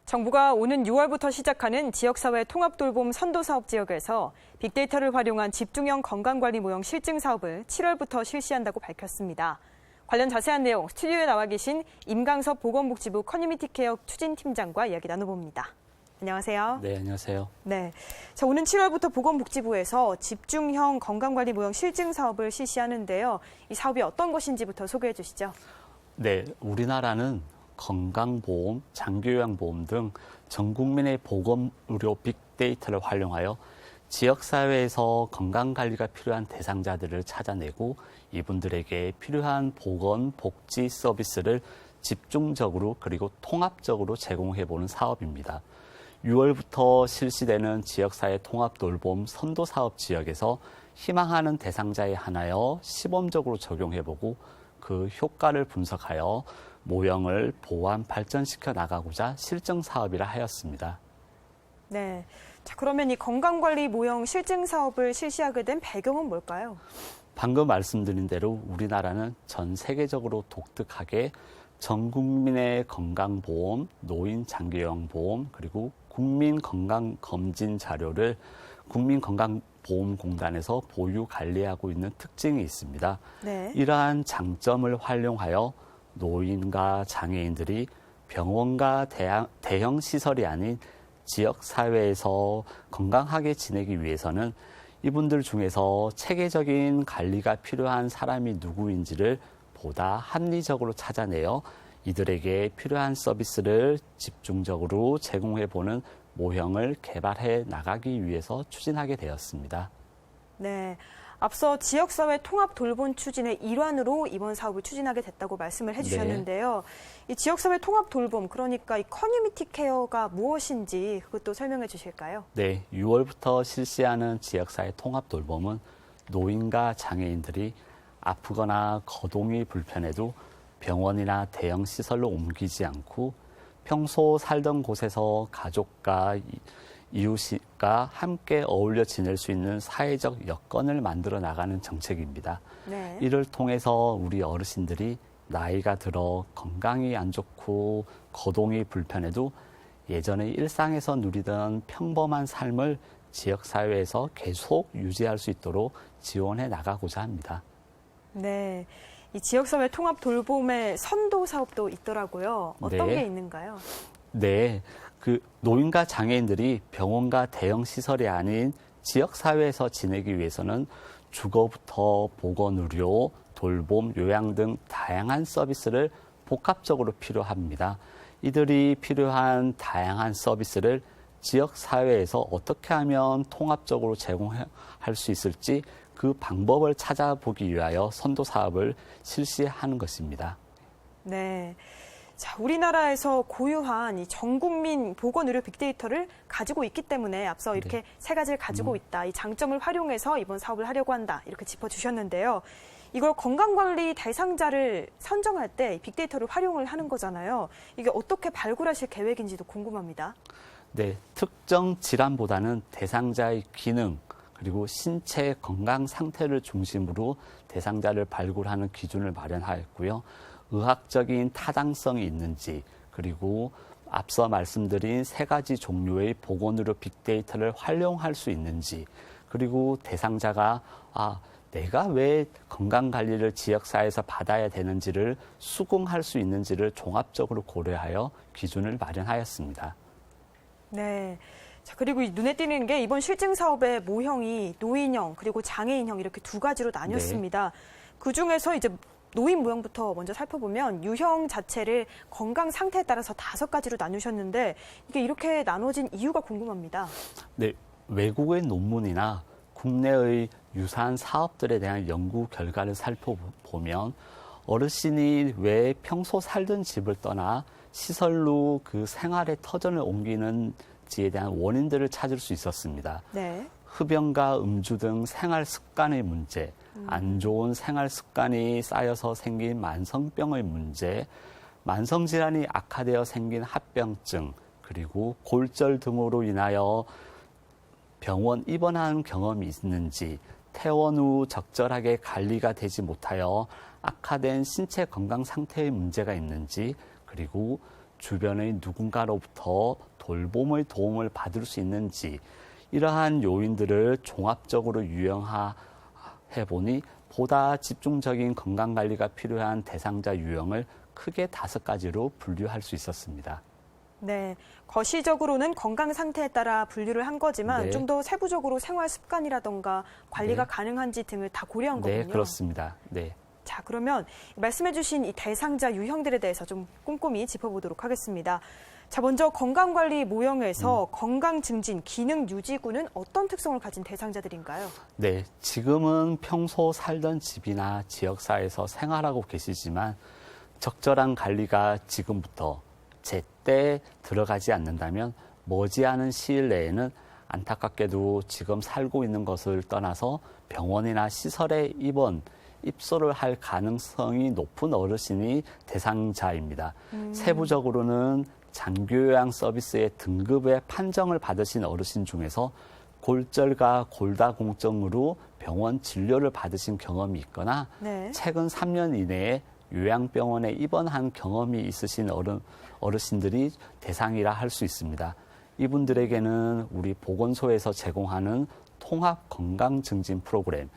정부가 오는 6월부터 시작하는 지역사회 통합돌봄 선도사업 지역에서 빅데이터를 활용한 집중형 건강관리 모형 실증 사업을 7월부터 실시한다고 밝혔습니다. 관련 자세한 내용 스튜디오에 나와 계신 임강섭 보건복지부 커뮤니티케어 추진팀장과 이야기 나눠봅니다. 안녕하세요. 네, 안녕하세요. 네, 자, 오는 7월부터 보건복지부에서 집중형 건강관리 모형 실증 사업을 실시하는데요. 이 사업이 어떤 것인지부터 소개해 주시죠. 네, 우리나라는 건강보험, 장기요양보험 등 전 국민의 보건의료 빅데이터를 활용하여 지역사회에서 건강관리가 필요한 대상자들을 찾아내고 이분들에게 필요한 보건, 복지 서비스를 집중적으로 그리고 통합적으로 제공해보는 사업입니다. 6월부터 실시되는 지역사회 통합돌봄 선도사업 지역에서 희망하는 대상자에 한하여 시범적으로 적용해보고 그 효과를 분석하여 모형을 보완 발전시켜 나가고자 실증 사업이라 하였습니다. 네, 자, 그러면 이 건강관리 모형 실증 사업을 실시하게 된 배경은 뭘까요? 방금 말씀드린 대로 우리나라는 전 세계적으로 독특하게 전 국민의 건강보험, 노인 장기요양보험, 그리고 국민건강검진 자료를 국민건강보험공단에서 보유 관리하고 있는 특징이 있습니다. 네. 이러한 장점을 활용하여 노인과 장애인들이 병원과 대형 시설이 아닌 지역사회에서 건강하게 지내기 위해서는 이분들 중에서 체계적인 관리가 필요한 사람이 누구인지를 보다 합리적으로 찾아내어 이들에게 필요한 서비스를 집중적으로 제공해보는 모형을 개발해 나가기 위해서 추진하게 되었습니다. 네, 앞서 지역사회 통합 돌봄 추진의 일환으로 이번 사업을 추진하게 됐다고 말씀을 해주셨는데요. 네. 이 지역사회 통합 돌봄, 그러니까 이 커뮤니티 케어가 무엇인지 그것도 설명해 주실까요? 네, 6월부터 실시하는 지역사회 통합 돌봄은 노인과 장애인들이 아프거나 거동이 불편해도 병원이나 대형 시설로 옮기지 않고 평소 살던 곳에서 가족과 이웃과 함께 어울려 지낼 수 있는 사회적 여건을 만들어 나가는 정책입니다. 네. 이를 통해서 우리 어르신들이 나이가 들어 건강이 안 좋고 거동이 불편해도 예전에 일상에서 누리던 평범한 삶을 지역사회에서 계속 유지할 수 있도록 지원해 나가고자 합니다. 네, 이 지역사회 통합 돌봄의 선도 사업도 있더라고요. 어떤 게 있는가요? 네, 그 노인과 장애인들이 병원과 대형 시설이 아닌 지역사회에서 지내기 위해서는 주거부터 보건의료, 돌봄, 요양 등 다양한 서비스를 복합적으로 필요합니다. 이들이 필요한 다양한 서비스를 지역사회에서 어떻게 하면 통합적으로 제공할 수 있을지 그 방법을 찾아보기 위하여 선도 사업을 실시하는 것입니다. 네. 자, 우리나라에서 고유한 이 전국민 보건의료 빅데이터를 가지고 있기 때문에 앞서 이렇게 세 가지를 가지고 있다. 이 장점을 활용해서 이번 사업을 하려고 한다. 이렇게 짚어주셨는데요. 이걸 건강관리 대상자를 선정할 때 빅데이터를 활용을 하는 거잖아요. 이게 어떻게 발굴하실 계획인지도 궁금합니다. 네, 특정 질환보다는 대상자의 기능, 그리고 신체 건강 상태를 중심으로 대상자를 발굴하는 기준을 마련하였고요. 의학적인 타당성이 있는지, 그리고 앞서 말씀드린 세 가지 종류의 보건의료 빅데이터를 활용할 수 있는지, 그리고 대상자가 내가 왜 건강관리를 지역사회에서 받아야 되는지를 수긍할 수 있는지를 종합적으로 고려하여 기준을 마련하였습니다. 네. 자, 그리고 눈에 띄는 게 이번 실증 사업의 모형이 노인형 그리고 장애인형 이렇게 두 가지로 나뉘었습니다. 네. 그중에서 이제 노인 모형부터 먼저 살펴보면 유형 자체를 건강 상태에 따라서 5가지로 나누셨는데 이게 이렇게 나눠진 이유가 궁금합니다. 네, 외국의 논문이나 국내의 유사한 사업들에 대한 연구 결과를 살펴보면 어르신이 왜 평소 살던 집을 떠나 시설로 그 생활의 터전을 옮기는지에 대한 원인들을 찾을 수 있었습니다. 네. 흡연과 음주 등 생활 습관의 문제, 안 좋은 생활 습관이 쌓여서 생긴 만성병의 문제, 만성질환이 악화되어 생긴 합병증, 그리고 골절 등으로 인하여 병원 입원한 경험이 있는지, 퇴원 후 적절하게 관리가 되지 못하여 악화된 신체 건강 상태의 문제가 있는지, 그리고 주변의 누군가로부터 돌봄의 도움을 받을 수 있는지 이러한 요인들을 종합적으로 유형화해 보니 보다 집중적인 건강관리가 필요한 대상자 유형을 크게 5가지로 분류할 수 있었습니다. 네, 거시적으로는 건강 상태에 따라 분류를 한 거지만 네. 좀 더 세부적으로 생활 습관이라던가 관리가 네. 가능한지 등을 다 고려한 거군요. 네, 그렇습니다. 네. 자, 그러면 말씀해주신 이 대상자 유형들에 대해서 좀 꼼꼼히 짚어보도록 하겠습니다. 자, 먼저 건강관리 모형에서 건강 증진, 기능 유지구는 어떤 특성을 가진 대상자들인가요? 네, 지금은 평소 살던 집이나 지역사회에서 생활하고 계시지만 적절한 관리가 지금부터 제때 들어가지 않는다면 머지않은 시일 내에는 안타깝게도 지금 살고 있는 것을 떠나서 병원이나 시설에 입소를 할 가능성이 높은 어르신이 대상자입니다. 세부적으로는 장기요양 서비스의 등급의 판정을 받으신 어르신 중에서 골절과 골다공증으로 병원 진료를 받으신 경험이 있거나 네. 최근 3년 이내에 요양병원에 입원한 경험이 있으신 어르신들이 대상이라 할 수 있습니다. 이분들에게는 우리 보건소에서 제공하는 통합 건강 증진 프로그램,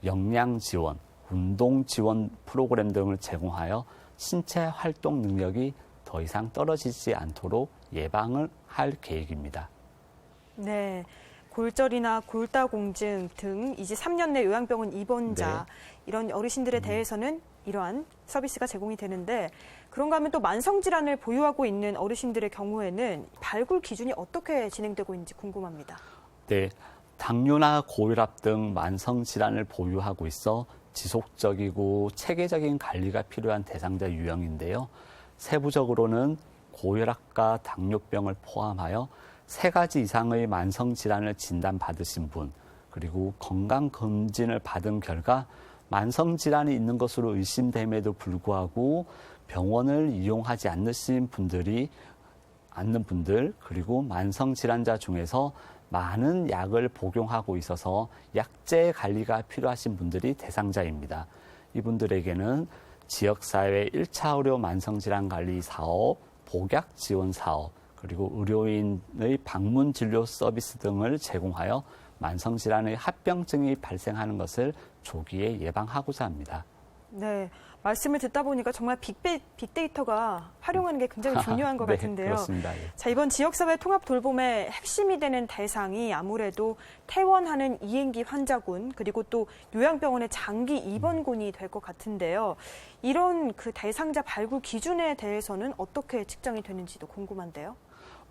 영양 지원, 운동 지원 프로그램 등을 제공하여 신체 활동 능력이 더 이상 떨어지지 않도록 예방을 할 계획입니다. 네. 골절이나 골다공증 등 이제 3년 내 요양병원 입원자 이런 어르신들에 대해서는 이러한 서비스가 제공이 되는데 그런가 하면 또 만성질환을 보유하고 있는 어르신들의 경우에는 발굴 기준이 어떻게 진행되고 있는지 궁금합니다. 네, 당뇨나 고혈압 등 만성질환을 보유하고 있어 지속적이고 체계적인 관리가 필요한 대상자 유형인데요. 세부적으로는 고혈압과 당뇨병을 포함하여 3가지 이상의 만성질환을 진단받으신 분, 그리고 건강검진을 받은 결과 만성질환이 있는 것으로 의심됨에도 불구하고 병원을 이용하지 않는 분들, 그리고 만성질환자 중에서 많은 약을 복용하고 있어서 약제 관리가 필요하신 분들이 대상자입니다. 이분들에게는 지역사회 1차 의료 만성질환 관리 사업, 복약 지원 사업, 그리고 의료인의 방문 진료 서비스 등을 제공하여 만성질환의 합병증이 발생하는 것을 조기에 예방하고자 합니다. 네, 말씀을 듣다 보니까 정말 빅데이터가 활용하는 게 굉장히 중요한 것 네, 같은데요. 그렇습니다. 예. 자, 이번 지역사회 통합 돌봄의 핵심이 되는 대상이 아무래도 퇴원하는 이행기 환자군 그리고 또 요양병원의 장기 입원군이 될 것 같은데요. 이런 그 대상자 발굴 기준에 대해서는 어떻게 측정이 되는지도 궁금한데요.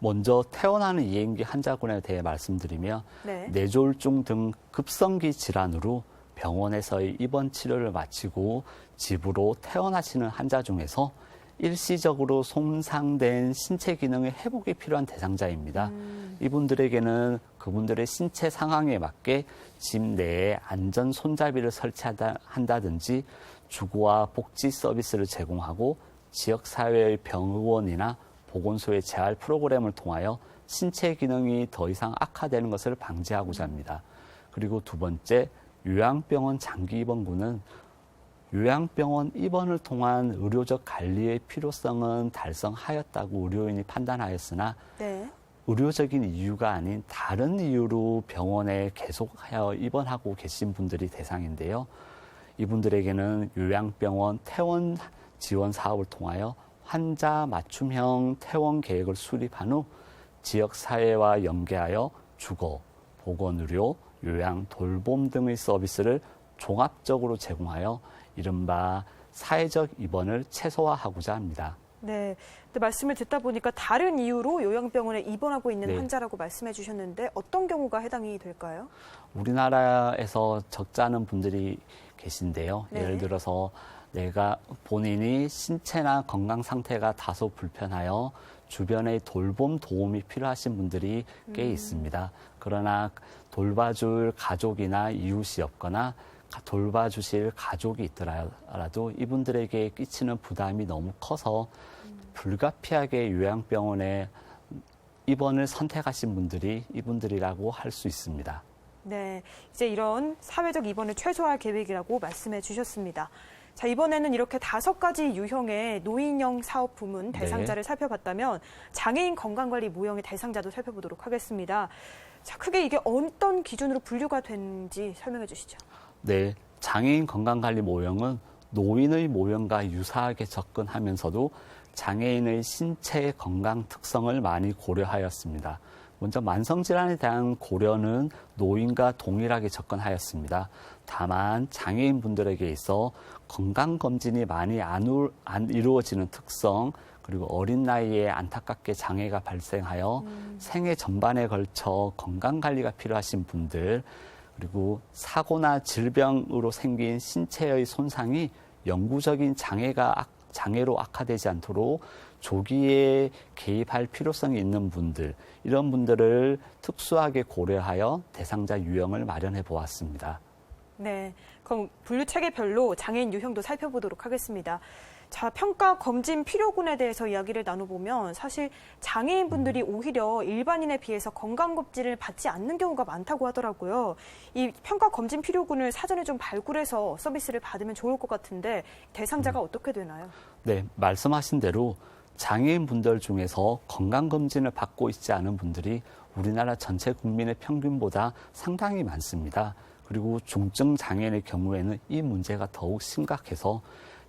먼저 퇴원하는 이행기 환자군에 대해 말씀드리며 네. 뇌졸중 등 급성기 질환으로 병원에서의 입원 치료를 마치고 집으로 퇴원하시는 환자 중에서 일시적으로 손상된 신체 기능의 회복이 필요한 대상자입니다. 이분들에게는 그분들의 신체 상황에 맞게 집 내에 안전 손잡이를 설치한다든지 주거와 복지 서비스를 제공하고 지역사회의 병원이나 보건소의 재활 프로그램을 통하여 신체 기능이 더 이상 악화되는 것을 방지하고자 합니다. 그리고 2번째, 요양병원 장기 입원군은 요양병원 입원을 통한 의료적 관리의 필요성은 달성하였다고 의료인이 판단하였으나 네. 의료적인 이유가 아닌 다른 이유로 병원에 계속하여 입원하고 계신 분들이 대상인데요. 이분들에게는 요양병원 퇴원 지원 사업을 통하여 환자 맞춤형 퇴원 계획을 수립한 후 지역사회와 연계하여 주거, 보건의료, 요양, 돌봄 등의 서비스를 종합적으로 제공하여 이른바 사회적 입원을 최소화하고자 합니다. 네. 근데 말씀을 듣다 보니까 다른 이유로 요양병원에 입원하고 있는 네. 환자라고 말씀해 주셨는데 어떤 경우가 해당이 될까요? 우리나라에서 적지 않은 분들이 계신데요. 네. 예를 들어서 내가 본인이 신체나 건강 상태가 다소 불편하여 주변의 돌봄 도움이 필요하신 분들이 꽤 있습니다. 그러나 돌봐줄 가족이나 이웃이 없거나 돌봐주실 가족이 있더라도 이분들에게 끼치는 부담이 너무 커서 불가피하게 요양병원에 입원을 선택하신 분들이 이분들이라고 할 수 있습니다. 네, 이제 이런 사회적 입원을 최소화할 계획이라고 말씀해 주셨습니다. 자, 이번에는 이렇게 5가지 유형의 노인형 사업 부문 대상자를 살펴봤다면 장애인 건강관리 모형의 대상자도 살펴보도록 하겠습니다. 자, 크게 이게 어떤 기준으로 분류가 되는지 설명해 주시죠. 네, 장애인 건강관리 모형은 노인의 모형과 유사하게 접근하면서도 장애인의 신체 건강 특성을 많이 고려하였습니다. 먼저 만성질환에 대한 고려는 노인과 동일하게 접근하였습니다. 다만 장애인분들에게 있어 건강검진이 많이 안 이루어지는 특성, 그리고 어린 나이에 안타깝게 장애가 발생하여 생애 전반에 걸쳐 건강관리가 필요하신 분들, 그리고 사고나 질병으로 생긴 신체의 손상이 영구적인 장애로 악화되지 않도록 조기에 개입할 필요성이 있는 분들, 이런 분들을 특수하게 고려하여 대상자 유형을 마련해 보았습니다. 네, 그럼 분류 체계별로 장애인 유형도 살펴보도록 하겠습니다. 자, 평가 검진 필요군에 대해서 이야기를 나눠보면 사실 장애인분들이 오히려 일반인에 비해서 건강검진을 받지 않는 경우가 많다고 하더라고요. 이 평가 검진 필요군을 사전에 좀 발굴해서 서비스를 받으면 좋을 것 같은데 대상자가 어떻게 되나요? 네, 말씀하신 대로 장애인분들 중에서 건강검진을 받고 있지 않은 분들이 우리나라 전체 국민의 평균보다 상당히 많습니다. 그리고 중증 장애인의 경우에는 이 문제가 더욱 심각해서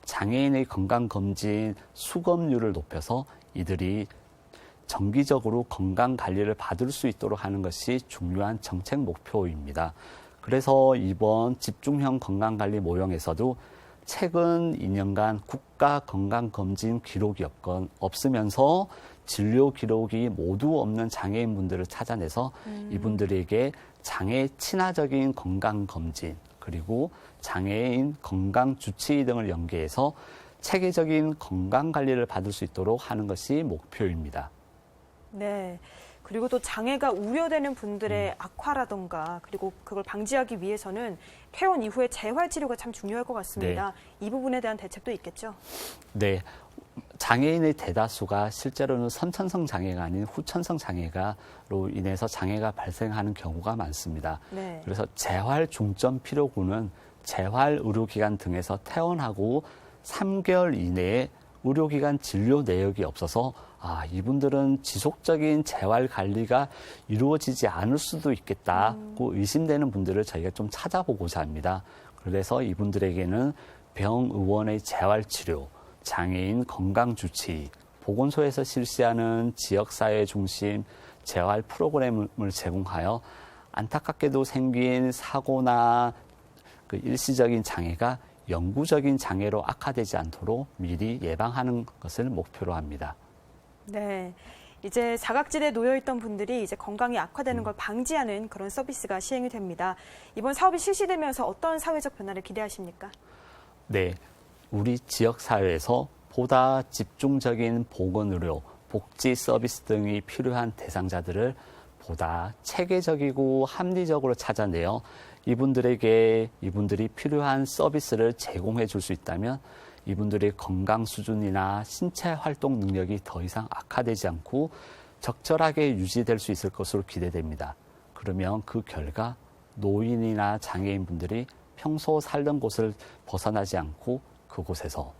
장애인의 건강검진 수검률을 높여서 이들이 정기적으로 건강관리를 받을 수 있도록 하는 것이 중요한 정책 목표입니다. 그래서 이번 집중형 건강관리 모형에서도 최근 2년간 국가 건강검진 기록이 없으면서 진료 기록이 모두 없는 장애인분들을 찾아내서 이분들에게 장애 친화적인 건강검진, 그리고 장애인 건강주치의 등을 연계해서 체계적인 건강관리를 받을 수 있도록 하는 것이 목표입니다. 네. 그리고 또 장애가 우려되는 분들의 악화라던가 그리고 그걸 방지하기 위해서는 퇴원 이후의 재활치료가 참 중요할 것 같습니다. 네. 이 부분에 대한 대책도 있겠죠? 네. 장애인의 대다수가 실제로는 선천성 장애가 아닌 후천성 장애가로 인해서 장애가 발생하는 경우가 많습니다. 네. 그래서 재활 중점 필요군은 재활 의료기관 등에서 퇴원하고 3개월 이내에 의료기관 진료 내역이 없어서 이분들은 지속적인 재활 관리가 이루어지지 않을 수도 있겠다고 의심되는 분들을 저희가 좀 찾아보고자 합니다. 그래서 이분들에게는 병의원의 재활치료, 장애인 건강주치, 보건소에서 실시하는 지역사회 중심 재활 프로그램을 제공하여 안타깝게도 생긴 사고나 그 일시적인 장애가 영구적인 장애로 악화되지 않도록 미리 예방하는 것을 목표로 합니다. 네. 이제 사각지대에 놓여있던 분들이 이제 건강이 악화되는 걸 방지하는 그런 서비스가 시행이 됩니다. 이번 사업이 실시되면서 어떤 사회적 변화를 기대하십니까? 네. 우리 지역사회에서 보다 집중적인 보건의료, 복지 서비스 등이 필요한 대상자들을 보다 체계적이고 합리적으로 찾아내어 이분들이 필요한 서비스를 제공해 줄 수 있다면 이분들의 건강 수준이나 신체 활동 능력이 더 이상 악화되지 않고 적절하게 유지될 수 있을 것으로 기대됩니다. 그러면 그 결과 노인이나 장애인분들이 평소 살던 곳을 벗어나지 않고 그곳에서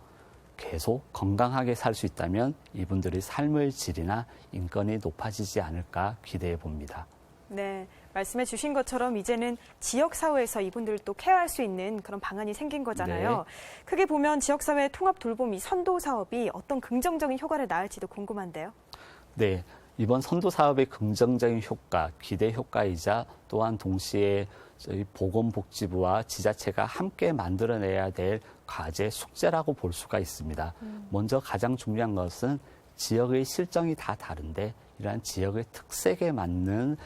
계속 건강하게 살 수 있다면 이분들의 삶의 질이나 인권이 높아지지 않을까 기대해 봅니다. 네, 말씀해 주신 것처럼 이제는 지역사회에서 이분들을 또 케어할 수 있는 그런 방안이 생긴 거잖아요. 네. 크게 보면 지역사회 통합 돌봄 이 선도 사업이 어떤 긍정적인 효과를 낳을지도 궁금한데요. 네, 이번 선도 사업의 긍정적인 효과, 기대 효과이자 또한 동시에 저희 보건복지부와 지자체가 함께 만들어내야 될 과제, 숙제라고 볼 수가 있습니다. 먼저 가장 중요한 것은 지역의 실정이 다 다른데 이러한 지역의 특색에 맞는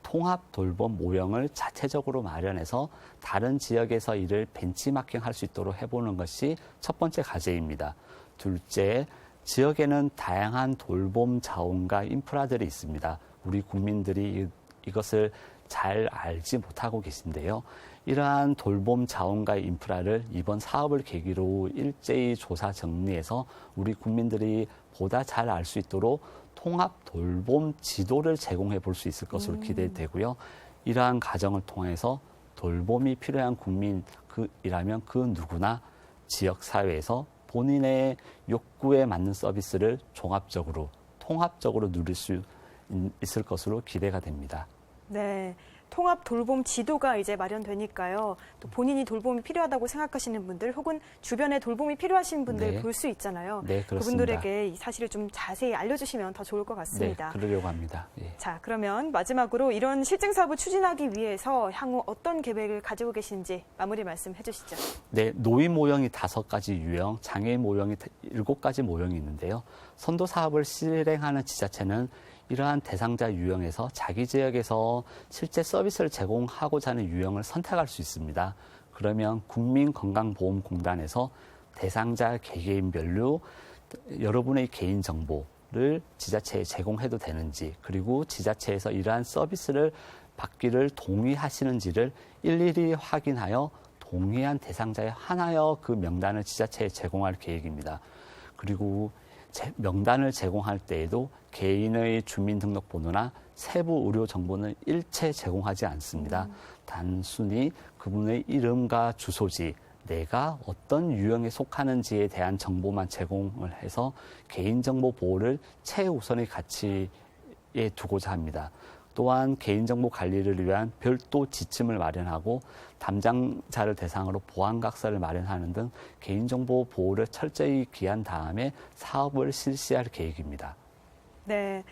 통합 돌봄 모형을 자체적으로 마련해서 다른 지역에서 이를 벤치마킹할 수 있도록 해보는 것이 첫 번째 과제입니다. 둘째, 지역에는 다양한 돌봄 자원과 인프라들이 있습니다. 우리 국민들이 이것을 잘 알지 못하고 계신데요. 이러한 돌봄 자원과 인프라를 이번 사업을 계기로 일제히 조사 정리해서 우리 국민들이 보다 잘 알 수 있도록 통합 돌봄 지도를 제공해 볼 수 있을 것으로 기대되고요. 이러한 과정을 통해서 돌봄이 필요한 국민이라면 그 누구나 지역 사회에서 본인의 욕구에 맞는 서비스를 종합적으로, 통합적으로 누릴 수 있을 것으로 기대가 됩니다. 네. 통합 돌봄 지도가 이제 마련되니까요. 또 본인이 돌봄이 필요하다고 생각하시는 분들 혹은 주변에 돌봄이 필요하신 분들 네. 볼 수 있잖아요. 네, 그렇습니다. 그분들에게 이 사실을 좀 자세히 알려주시면 더 좋을 것 같습니다. 네, 그러려고 합니다. 예. 자, 그러면 마지막으로 이런 실증 사업을 추진하기 위해서 향후 어떤 계획을 가지고 계신지 마무리 말씀해 주시죠. 네, 노인 모형이 5가지 유형, 장애인 모형이 7가지 모형이 있는데요. 선도 사업을 실행하는 지자체는 이러한 대상자 유형에서 자기 지역에서 실제 서비스를 제공하고자 하는 유형을 선택할 수 있습니다. 그러면 국민건강보험공단에서 대상자 개개인별로 여러분의 개인정보를 지자체에 제공해도 되는지, 그리고 지자체에서 이러한 서비스를 받기를 동의하시는지를 일일이 확인하여 동의한 대상자에 한하여 그 명단을 지자체에 제공할 계획입니다. 그리고 명단을 제공할 때에도 개인의 주민등록번호나 세부 의료 정보는 일체 제공하지 않습니다. 단순히 그분의 이름과 주소지, 내가 어떤 유형에 속하는지에 대한 정보만 제공을 해서 개인정보 보호를 최우선의 가치에 두고자 합니다. 또한 개인정보 관리를 위한 별도 지침을 마련하고 담당자를 대상으로 보안각서를 마련하는 등 개인정보 보호를 철저히 기한 다음에 사업을 실시할 계획입니다. 네.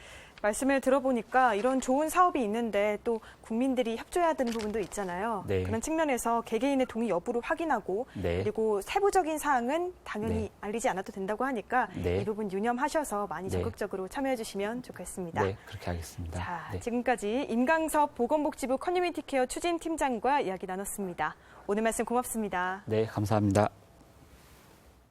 말씀을 들어보니까 이런 좋은 사업이 있는데 또 국민들이 협조해야 되는 부분도 있잖아요. 네. 그런 측면에서 개개인의 동의 여부를 확인하고 네. 그리고 세부적인 사항은 당연히 네. 알리지 않아도 된다고 하니까 네. 이 부분 유념하셔서 많이 네. 적극적으로 참여해 주시면 좋겠습니다. 네, 그렇게 하겠습니다. 자, 네. 지금까지 임강섭 보건복지부 커뮤니티 케어 추진팀장과 이야기 나눴습니다. 오늘 말씀 고맙습니다. 네, 감사합니다.